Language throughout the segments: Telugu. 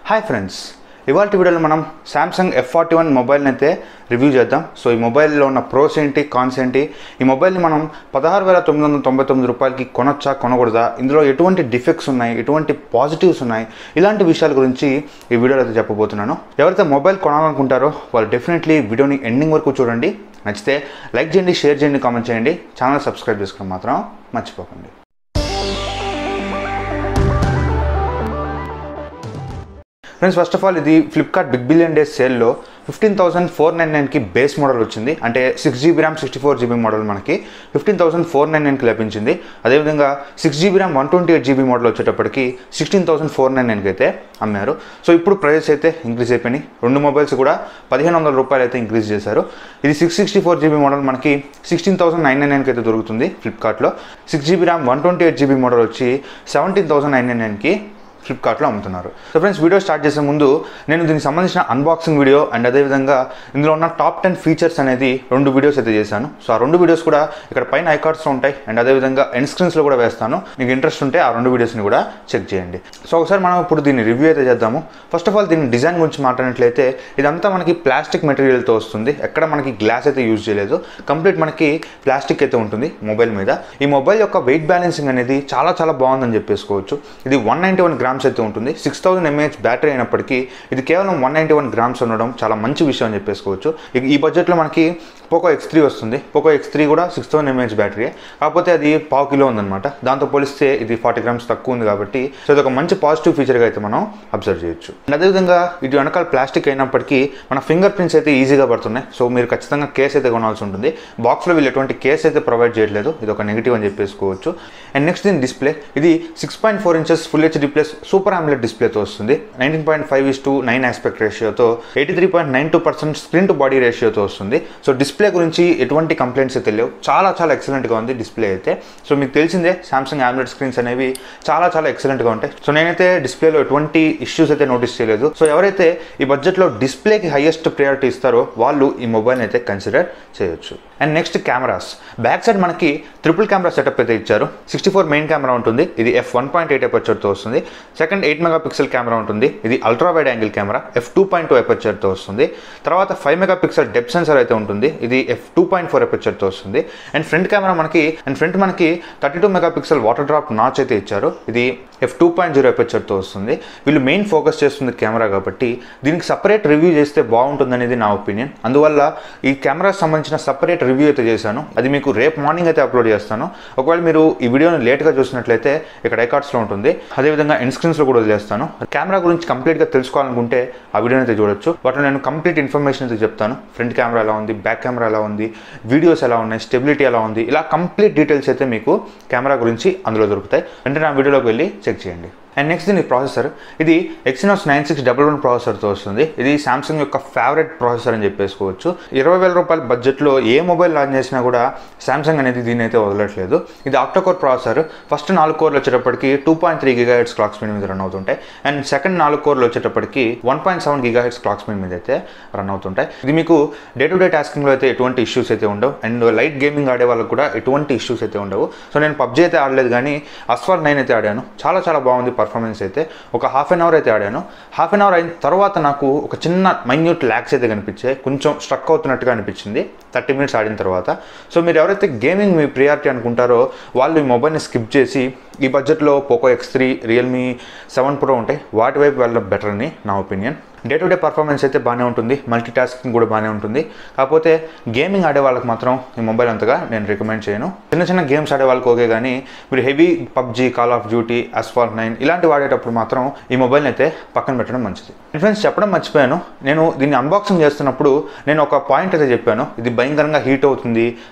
హాయ్ ఫ్రెండ్స్, ఇవాళ వీడియోలో మనం సామ్సంగ్ F41 మొబైల్ని అయితే రివ్యూ చేద్దాం. సో ఈ మొబైల్లో ఉన్న ప్రోస్ ఏంటి, కాన్స్ ఏంటి, ఈ మొబైల్ని మనం 16,999 రూపాయలకి కొనొచ్చా, కొనకూడదా, ఇందులో ఎటువంటి డిఫెక్ట్స్ ఉన్నాయి, ఎటువంటి పాజిటివ్స్ ఉన్నాయి, ఇలాంటి విషయాల గురించి ఈ వీడియోలో అయితే చెప్పబోతున్నాను. ఎవరైతే మొబైల్ కొనాలనుకుంటారో వాళ్ళు డెఫినెట్లీ వీడియోని ఎండింగ్ వరకు చూడండి. నచ్చితే లైక్ చేయండి, షేర్ చేయండి, కామెంట్ చేయండి. ఛానల్ సబ్స్క్రైబ్ చేసుకోవడం మాత్రం మర్చిపోకండి. ఫ్రెండ్స్, ఫస్ట్ ఆఫ్ ఆల్ ఇది ఫ్లిప్కార్ట్ బిగ్ బిలియన్ డేస్ సేల్లో 15,499కి బేస్ మోడల్ వచ్చింది. అంటే 6GB ర్యామ్ 64GB మోడల్ మనకి 15,499కి లభించింది. అదేవిధంగా 6GB ర్యామ్ 128GB మోడల్ వచ్చేటప్పటికి 16,499కి అయితే అమ్మారు. సో ఇప్పుడు ప్రైజెస్ అయితే ఇంక్రీజ్ అయిపోయినాయి. రెండు మొబైల్స్ కూడా 1,500 రూపాయలు అయితే ఇంక్రీజ్ చేశారు. ఇది 664GB మోడల్ మనకి 16,999కి అయితే దొరుకుతుంది ఫ్లిప్కార్ట్లో. 6GB ర్యామ్ 128GB మోడల్ వచ్చి 17,999కి ఫ్లిప్కార్ట్లో అమ్ముతున్నారు. సో ఫ్రెండ్స్, వీడియో స్టార్ట్ చేసే ముందు నేను దీనికి సంబంధించిన అన్బాక్సింగ్ వీడియో అండ్ అదేవిధంగా ఇందులో ఉన్న టాప్ 10 ఫీచర్స్ అనేది 2 వీడియోస్ అయితే చేశాను. సో ఆ 2 వీడియోస్ కూడా ఇక్కడ పైన ఐకార్డ్స్లో ఉంటాయి అండ్ అదేవిధంగా ఎండ్ స్క్రీన్స్లో కూడా వేస్తాను. మీకు ఇంట్రెస్ట్ ఉంటే ఆ 2 వీడియోస్ని కూడా చెక్ చేయండి. సో ఒకసారి మనం ఇప్పుడు దీన్ని రివ్యూ అయితే చేద్దాము. ఫస్ట్ ఆఫ్ ఆల్ దీని డిజైన్ గురించి మాట్లాడినట్లయితే ఇదంతా మనకి ప్లాస్టిక్ మెటీరియల్తో వస్తుంది. ఎక్కడ మనకి గ్లాస్ అయితే యూజ్ చేయలేదు, కంప్లీట్ మనకి ప్లాస్టిక్ అయితే ఉంటుంది మొబైల్ మీద. ఈ మొబైల్ యొక్క వెయిట్ బ్యాలెన్సింగ్ అనేది చాలా చాలా బాగుందని చెప్పేసుకోవచ్చు. ఇది 191 గ్రామ్స్ అయితే ఉంటుంది. 6000 mAh బ్యాటరీ అయినప్పటికీ ఇది కేవలం 191 గ్రామ్స్ ఉండడం చాలా మంచి విషయం అని చెప్పేసుకోవచ్చు. ఈ బడ్జెట్లో మనకి పోకో X3 వస్తుంది. పోకో X3 కూడా 6000 mAh బ్యాటరీ, కాకపోతే అది 1/2 కిలో ఉందన్నమాట. దాంతో పోలిస్తే ఇది 40 గ్రామ్స్ తక్కువ ఉంది కాబట్టి సో ఇది ఒక మంచి పాజిటివ్ ఫీచర్గా అయితే మనం అబ్జర్వ్ చేయొచ్చు. అదేవిధంగా ఇది వెనకాల ప్లాస్టిక్ అయినప్పటికీ మన ఫింగర్ ప్రింట్స్ అయితే ఈజీగా పడుతున్నాయి. సో మీరు ఖచ్చితంగా కేస్ అయితే కొనాల్సి ఉంటుంది. బాక్స్లో వీళ్ళు ఎటువంటి కేస్ అయితే ప్రొవైడ్ చేయట్లేదు. ఇది ఒక నెగిటివ్ అని చెప్పేసుకోవచ్చు. అండ్ నెక్స్ట్ దీని డిస్ప్లే, ఇది 6.4 inches full HD plus super AMOLED డిస్ప్లేతో వస్తుంది. 19.5:9 ఆస్పెక్ట్ రేషియోతో 83.92% స్క్రీన్ టు బాడీ రేషియోతో వస్తుంది. సో డిస్ప్లే గురించి ఎటువంటి కంప్లైంట్స్ అయితే లేవు. చాలా చాలా ఎక్సలెంట్గా ఉంది డిస్ప్లే అయితే. సో మీకు తెలిసిందే సామ్సంగ్ AMOLED స్క్రీన్స్ అనేవి చాలా చాలా ఎక్సలెంట్గా ఉంటాయి. సో నేనైతే డిస్ప్లేలో ఎటువంటి ఇష్యూస్ అయితే నోటీస్ చేయలేదు. సో ఎవరైతే ఈ బడ్జెట్లో డిస్ప్లేకి హైయెస్ట్ ప్రయారిటీ ఇస్తారో వాళ్ళు ఈ మొబైల్ని అయితే కన్సిడర్ చేయొచ్చు. And next cameras, back side మనకి ట్రిపుల్ కెమెరా సెటప్ అయితే ఇచ్చారు. 64 మెయిన్ కెమెరా ఉంటుంది. ఇది f1.8 ఎపర్చర్తో వస్తుంది. సెకండ్ 8 మెగాపిక్సెల్ కెమెరా ఉంటుంది. ఇది ultra wide angle camera f2.2 ఎపర్చర్తో వస్తుంది. తర్వాత 5 మెగాపిక్సెల్ డెప్త్ సెన్సార్ అయితే ఉంటుంది. ఇది f2.4 ఎపర్చర్తో వస్తుంది. అండ్ ఫ్రంట్ మనకి 32 మెగాపిక్సెల్ వాటర్ డ్రాప్ నాచ్ అయితే ఇచ్చారు. ఇది f2.0 ఎపర్చర్తో వస్తుంది. వీళ్ళు మెయిన్ ఫోకస్ చేస్తుంది కెమెరా కాబట్టి దీనికి సపరేట్ రివ్యూ చేస్తే బాగుంటుంది అనేది నా ఒపీనియన్. అందువల్ల ఈ కెమెరా సంబంధించిన సపరేట్ రివ్యూ అయితే చేశాను. అది మీకు రేపు మార్నింగ్ అయితే అప్లోడ్ చేస్తాను. ఒకవేళ మీరు ఈ వీడియోని లేట్గా చూసినట్లయితే ఇక్కడ ఐకార్డ్స్లో ఉంటుంది. అదేవిధంగా ఎండ్ స్క్రీన్స్లో కూడా వదిలేస్తాను. కెమెరా గురించి కంప్లీట్గా తెలుసుకోవాలనుకుంటే ఆ వీడియోని అయితే చూడొచ్చు. వాటిలో నేను కంప్లీట్ ఇన్ఫర్మేషన్ అయితే చెప్తాను. ఫ్రంట్ కెమెరా ఎలా ఉంది, బ్యాక్ కెమెరా ఎలా ఉంది, వీడియోస్ ఎలా ఉన్నాయి, స్టెబిలిటీ ఎలా ఉంది, ఇలా కంప్లీట్ డీటెయిల్స్ అయితే మీకు కెమెరా గురించి అందులో దొరుకుతాయి. అంటే నా వీడియోలోకి వెళ్ళి చెక్ చేయండి. అండ్ నెక్స్ట్ దీని ప్రాసెసర్, ఇది Exynos 9611 ప్రాసెసర్తో వస్తుంది. ఇది సామ్సంగ్ యొక్క ఫేవరెట్ ప్రాసెసర్ అని చెప్పేసుకోవచ్చు. 20,000 రూపాయల బడ్జెట్లో ఏ మొబైల్ లాంచ్ చేసినా కూడా సామ్సంగ్ అనేది దీని అయితే వదలట్లేదు. ఇది ఆక్టోకోర్ ప్రాసెసర్. ఫస్ట్ 4 కోర్లు వచ్చేటప్పటికి 2.3 GHz క్లాక్ స్పీడ్ మీద రన్ అవుతుంటాయి. అండ్ సెకండ్ 4 కోర్లు వచ్చేటప్పటికి 1.7 GHz క్లాక్ స్పీడ్ మీద అయితే రన్ అవుతుంటాయి. ఇది మీకు డే టు డే టాస్కింగ్లో అయితే ఎటువంటి ఇష్యూస్ అయితే ఉండవు. అండ్ లైట్ గేమింగ్ ఆడే వాళ్ళకి కూడా ఎటువంటి ఇష్యూస్ అయితే ఉండవు. సో నేను PUBG అయితే ఆడలేదు కానీ F41 అయితే ఆడాను. చాలా చాలా బాగుంది పర్ఫార్మెన్స్ అయితే. ఒక హాఫ్ అన్ అవర్ అయితే ఆడాను. హాఫ్ అన్ అవర్ అయిన తర్వాత నాకు ఒక చిన్న మైన్యూట్ ల్యాగ్స్ అయితే కనిపించాయి. కొంచెం స్ట్రక్ అవుతున్నట్టుగా అనిపించింది 30 మినిట్స్ ఆడిన తర్వాత. సో మీరు ఎవరైతే గేమింగ్ మీ ప్రియారిటీ అనుకుంటారో వాళ్ళు ఈ మొబైల్ని స్కిప్ చేసి ఈ బడ్జెట్లో పోకో X3, రియల్మీ 7 Pro ఉంటాయి, వాటి వైపు వెళ్ళడం బెటర్ అని నా opinion. Day to day performance అయితే బాగానే ఉంటుంది, మల్టీ టాస్కింగ్ కూడా బాగానే ఉంటుంది. కాకపోతే గేమింగ్ ఆడే వాళ్ళకి మాత్రం ఈ మొబైల్ అంతగా నేను రికమెండ్ చేయను. చిన్న చిన్న గేమ్స్ ఆడే వాళ్ళకి ఓకే, కానీ మీరు heavy PUBG, call of duty, F41 ఇలాంటివి ఆడేటప్పుడు మాత్రం ఈ మొబైల్ని అయితే పక్కన పెట్టడం మంచిది. ఫ్రెండ్స్, చెప్పడం మర్చిపోయాను, నేను దీన్ని అన్బాక్సింగ్ చేస్తున్నప్పుడు నేను ఒక పాయింట్ అయితే చెప్పాను. ఇది భయంకరంగా హీట్ అవుతుంది,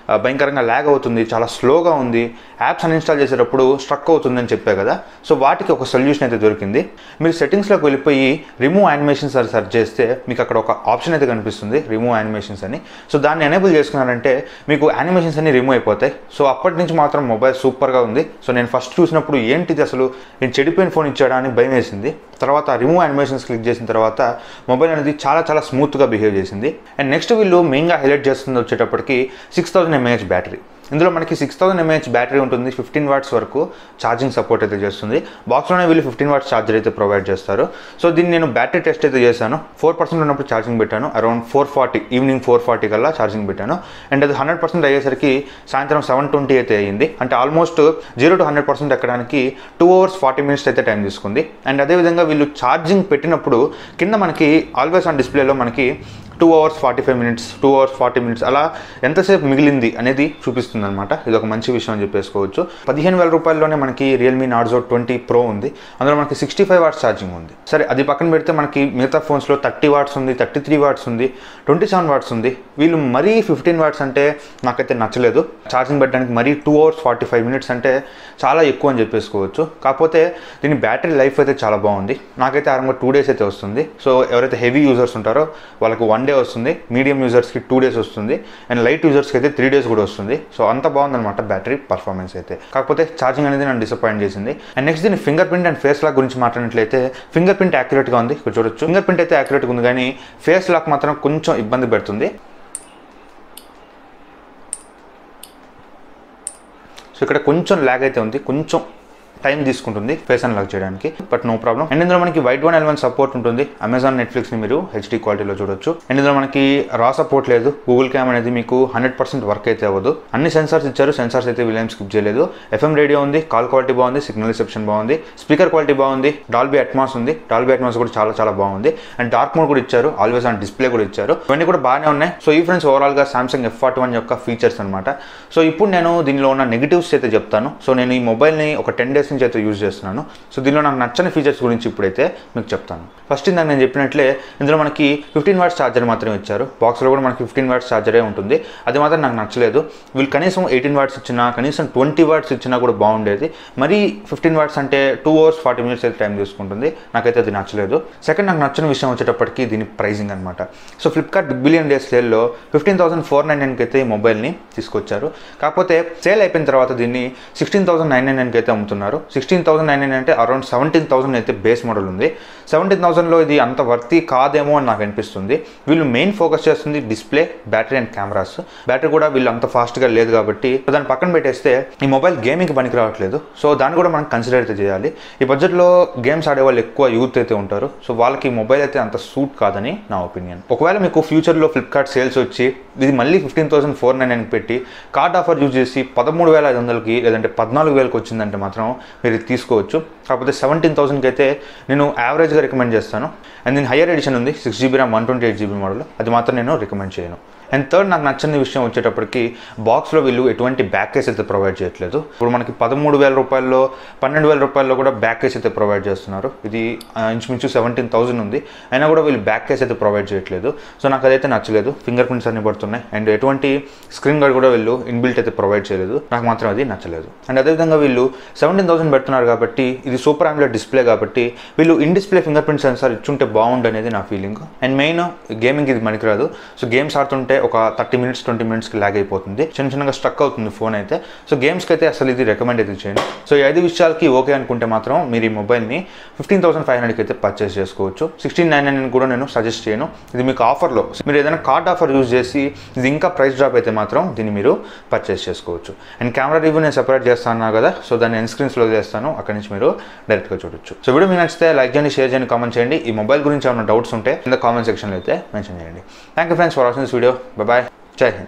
భయంకరంగా ల్యాగ్ అవుతుంది, చాలా స్లోగా ఉంది, యాప్స్ అన్ఇన్స్టాల్ చేసేటప్పుడు స్ట్రక్ అవుతుందని చెప్పా కదా. సో వాటికి ఒక సొల్యూషన్ అయితే దొరికింది. మీరు సెట్టింగ్స్లోకి వెళ్ళిపోయి రిమూవ్ యానిమేషన్స్ సెర్చ్ చేస్తే మీకు అక్కడ ఒక ఆప్షన్ అయితే కనిపిస్తుంది, రిమూవ్ యానిమేషన్స్ అని. సో దాన్ని ఎనేబుల్ చేసుకున్నారంటే మీకు యానిమేషన్స్ అన్ని రిమూవ్ అయిపోతాయి. సో అప్పటి నుంచి మాత్రం మొబైల్ సూపర్గా ఉంది. సో నేను ఫస్ట్ చూసినప్పుడు ఏంటిది అసలు, నేను చెడిపోయిన ఫోన్ ఇచ్చాడా అని భయం వేసింది. తర్వాత రిమూవ్ యానిమేషన్స్ క్లిక్ చేసిన తర్వాత మొబైల్ అనేది చాలా చాలా స్మూత్గా బిహేవ్ చేసింది. అండ్ నెక్స్ట్ వీళ్ళు మెయిన్గా హైలైట్ చేస్తుంది వచ్చేటప్పటికి 6000 mAh బ్యాటరీ. ఇందులో మనకి 6000 mAh బ్యాటరీ ఉంటుంది, 15 వాట్స్ వరకు ఛార్జింగ్ సపోర్ట్ అయితే చేస్తుంది. బాక్స్లోనే వీళ్ళు 15 వాట్స్ ఛార్జర్ అయితే ప్రొవైడ్ చేస్తారు. సో దీన్ని నేను బ్యాటరీ టెస్ట్ అయితే చేశాను. 4% ఉన్నప్పుడు ఛార్జింగ్ పెట్టాను, అరౌండ్ 440 ఈవినింగ్ 440 కల్లా ఛార్జింగ్ పెట్టాను. అండ్ అది 100% అయ్యేసరికి సాయంత్రం 7:20 అయితే అయ్యింది. అంటే ఆల్మోస్ట్ 0 to 100% ఎక్కడానికి 2 hours 40 minutes అయితే టైం తీసుకుంది. అండ్ అదేవిధంగా వీళ్ళు ఛార్జింగ్ పెట్టినప్పుడు కింద మనకి ఆల్వేస్ ఆన్ డిస్ప్లేలో మనకి 2 hours 45 minutes 2 hours 40 minutes అలా ఎంతసేపు మిగిలింది అనేది చూపిస్తుంది అనమాట. ఇది ఒక మంచి విషయం అని చెప్పేసుకోవచ్చు. 15,000 రూపాయల్లోనే మనకి రియల్మీ నార్జో 20 Pro ఉంది. అందులో మనకి 65 వాట్స్ ఛార్జింగ్ ఉంది. సరే అది పక్కన పెడితే మనకి మిగతా ఫోన్స్లో 30 వాట్స్ ఉంది, 33 వాట్స్ ఉంది, 27 వాట్స్ ఉంది. వీళ్ళు మరీ 15 వాట్స్ అంటే నాకైతే నచ్చలేదు. ఛార్జింగ్ పెట్టడానికి మరీ 2 hours 45 minutes అంటే చాలా ఎక్కువ అని చెప్పేసుకోవచ్చు. కాకపోతే దీని బ్యాటరీ లైఫ్ అయితే చాలా బాగుంది. నాకైతే అరౌండ్ 2 days అయితే వస్తుంది. సో ఎవరైతే హెవీ యూజర్స్ ఉంటారో వాళ్ళకి 1 day వస్తుంది, మీడియం యూజర్స్కి 2 days వస్తుంది, అండ్ లైట్ యూజర్స్కి అయితే 3 days కూడా వస్తుంది. సో అంత బాగుందన్నమాట బ్యాటరీ పర్ఫార్మెన్స్ అయితే. కాకపోతే ఛార్జింగ్ అనేది నన్ను డిసప్పాయింట్ చేసింది. అండ్ నెక్స్ట్ దీని fingerprint and face lock గురించి మాట్లాడినట్లయితే ఫింగర్ ప్రింట్ యాక్యురేట్గా ఉంది, ఇక్కడ చూడొచ్చు. ఫింగర్ ప్రింట్ అయితే యాక్యురేట్గా ఉంది, కానీ ఫేస్ లాక్ మాత్రం కొంచెం ఇబ్బంది పెడుతుంది. సో ఇక్కడ కొంచెం ల్యాగ్ అయితే ఉంది, కొంచెం టైం తీసుకుంటుంది ఫేస్ అన్లాక్ చేయడానికి, బట్ నో ప్రాబ్లం. అండ్ ఇందులో మనకి వైట్ వన్ L1 సపోర్ట్ ఉంటుంది. అమెజాన్ నెట్ఫ్లిక్స్ని మీరు HD క్వాలిటీలో చూడొచ్చు. అండ్ ఇందులో మనకి రా సపోర్ట్ లేదు. గూగుల్ క్యామ్ అనేది మీకు 100% వర్క్ అయితే అవ్వదు. అన్ని సెన్సార్స్ ఇచ్చారు, సెన్సార్స్ అయితే వీళ్ళేం స్కిప్ చేయలేదు. FM రేడియో ఉంది, కాల్ క్వాలిటీ బాగుంది, సిగ్నల్ రిసెప్షన్ బాగుంది, స్పీకర్ క్వాలిటీ బాగుంది, డాల్బీ అట్మాస్ ఉంది. డాల్బీ అట్మాస్ కూడా చాలా చాలా బాగుంది. అండ్ డార్క్ మోడ్ కూడా ఇచ్చారు, ఆల్వేస్ ఆన్ డిస్ప్లే కూడా ఇచ్చారు. ఇవన్నీ కూడా బాగానే ఉన్నాయి. సో ఈ ఫ్రెండ్స్ ఓవరాల్గా సామ్సంగ్ F41 యొక్క ఫీచర్స్ అనమాట. సో ఇప్పుడు నేను దీనిలో ఉన్న నెగిటివ్స్ అయితే చెప్తాను. సో నేను ఈ మొబైల్ని ఒక 10 days నుంచి అయితే యూజ్ చేస్తున్నాను. సో దీనిలో నాకు నచ్చని ఫీచర్స్ గురించి ఇప్పుడైతే మీకు చెప్తాను. ఫస్ట్ ఇందాక నేను చెప్పినట్లే ఇందులో మనకి 15 వాట్స్ ఛార్జర్ మాత్రమే ఇచ్చారు. బాక్స్లో కూడా మనకి 15 వాట్స్ ఛార్జరే ఉంటుంది. అది మాత్రం నాకు నచ్చలేదు. వీళ్ళు కనీసం 18 వాట్స్ ఇచ్చినా, కనీసం 20 వాట్స్ ఇచ్చినా కూడా బాగుండేది. మరి 15 వాట్స్ అంటే 2 hours 40 minutes అయితే టైం తీసుకుంటుంది. నాకైతే అది నచ్చలేదు. సెకండ్ నాకు నచ్చిన విషయం వచ్చేటప్పటికి దీని ప్రైజింగ్ అనమాట. So Flipkart big billion days సేల్లో 15,499కి అయితే ఈ మొబైల్ని తీసుకొచ్చారు. కాకపోతే సేల్ అయిపోయిన తర్వాత దీన్ని 16,999కి అయితే అమ్ముతున్నారు. 16,999 అంటే అరౌండ్ 17,000 అయితే బేస్ మోడల్ ఉంది. 17,000లో ఇది అంత వర్తీ కాదేమో అని నాకు అనిపిస్తుంది. వీళ్ళు మెయిన్ ఫోకస్ చేస్తుంది display, battery and cameras. Battery కూడా వీళ్ళు అంత ఫాస్ట్గా లేదు కాబట్టి దాన్ని పక్కన పెట్టేస్తే ఈ మొబైల్ గేమింగ్కి పనికి రావట్లేదు. సో దాన్ని కూడా మనం కన్సిడర్ అయితే చేయాలి. ఈ బడ్జెట్లో గేమ్స్ ఆడే వాళ్ళు ఎక్కువ యూత్ అయితే ఉంటారు. సో వాళ్ళకి ఈ మొబైల్ అయితే అంత సూట్ కాదని నా ఒపీనియన్. ఒకవేళ మీకు ఫ్యూచర్లో ఫ్లిప్కార్ట్ సేల్స్ వచ్చి ఇది మళ్ళీ 15,499కి పెట్టి కార్డ్ ఆఫర్ యూజ్ చేసి 13,500కి లేదంటే 14,000కి వచ్చిందంటే మాత్రం మీరు తీసుకోవచ్చు. కాకపోతే 17,000కి అయితే నేను యావరేజ్గా రికమెండ్ చేస్తాను. అండ్ దీని హయ్యర్ ఎడిషన్ ఉంది, 6GB RAM 128GB మోడల్. అది మాత్రం నేను రికమెండ్ చేయను. అండ్ థర్డ్ నాకు నచ్చని విషయం వచ్చేటప్పటికి బాక్స్లో వీళ్ళు ఎటువంటి బ్యాక్ కేస్ అయితే ప్రొవైడ్ చేయట్లేదు. ఇప్పుడు మనకి 13,000 రూపాయల్లో 12,000 రూపాయల్లో కూడా బ్యాక్ కేస్ అయితే ప్రొవైడ్ చేస్తున్నారు. ఇది ఇంచుమించు 17,000 ఉంది, అయినా కూడా వీళ్ళు బ్యాక్ కేస్ అయితే ప్రొవైడ్ చేయట్లేదు. సో నాకు అదైతే నచ్చలేదు. ఫింగర్ ప్రింట్స్ అన్ని పడుతున్నాయి అండ్ ఎటువంటి స్క్రీన్ గార్డ్ కూడా వీళ్ళు ఇన్బిల్ట్ అయితే ప్రొవైడ్ చేయలేదు. నాకు మాత్రం అది నచ్చలేదు. అండ్ అదేవిధంగా వీళ్ళు 17,000 పెడుతున్నారు కాబట్టి ఇది సూపర్ AMOLED డిస్ప్లే కాబట్టి వీళ్ళు in display finger print sensor ఇచ్చుంటే బాగుండు అనేది నా ఫీలింగ్. అండ్ మెయిన్ గేమింగ్ ఇది పనికిరాదు. సో గేమ్స్ ఆడుతుంటే ఒక 30 minutes 20 minutesకి ల్యాగ్ అయిపోతుంది, చిన్నగా స్ట్రక్ అవుతుంది ఫోన్ అయితే. సో గేమ్స్కి అయితే అసలు ఇది రికమెండ్ అయితే చేయండి. సో ఈ 5 విషయాలకి ఓకే అనుకుంటే మాత్రం మీరు ఈ మొబైల్ని 15,500కి అయితే పర్చేస్ చేసుకోవచ్చు. 16,999 కూడా నేను సజెస్ట్ చేయను. ఇది మీకు ఆఫర్లో మీరు ఏదైనా కార్డ్ ఆఫర్ యూజ్ చేసి ఇది ఇంకా ప్రైస్ డ్రాప్ అయితే మాత్రం దీన్ని మీరు పర్చేస్ చేసుకోవచ్చు. అండ్ కెమెరా రివ్యూ నేను సెపరేట్ చేస్తాను కదా, సో దాన్ని ఎండ్ స్క్రీన్స్లో చేస్తాను, అక్కడి నుంచి మీరు డైరెక్ట్గా చూడొచ్చు. సో వీడియో మీకు నచ్చితే లైక్ చేయండి, షేర్ చేయండి, కామెంట్ చేయండి. ఈ మొబైల్ గురించి ఏమైనా డౌట్స్ ఉంటే కింద కామెంట్ సెక్షన్లో అయితే మెన్షన్ చేయండి. Thank you friends for watching this video. Bye. జై హింద్.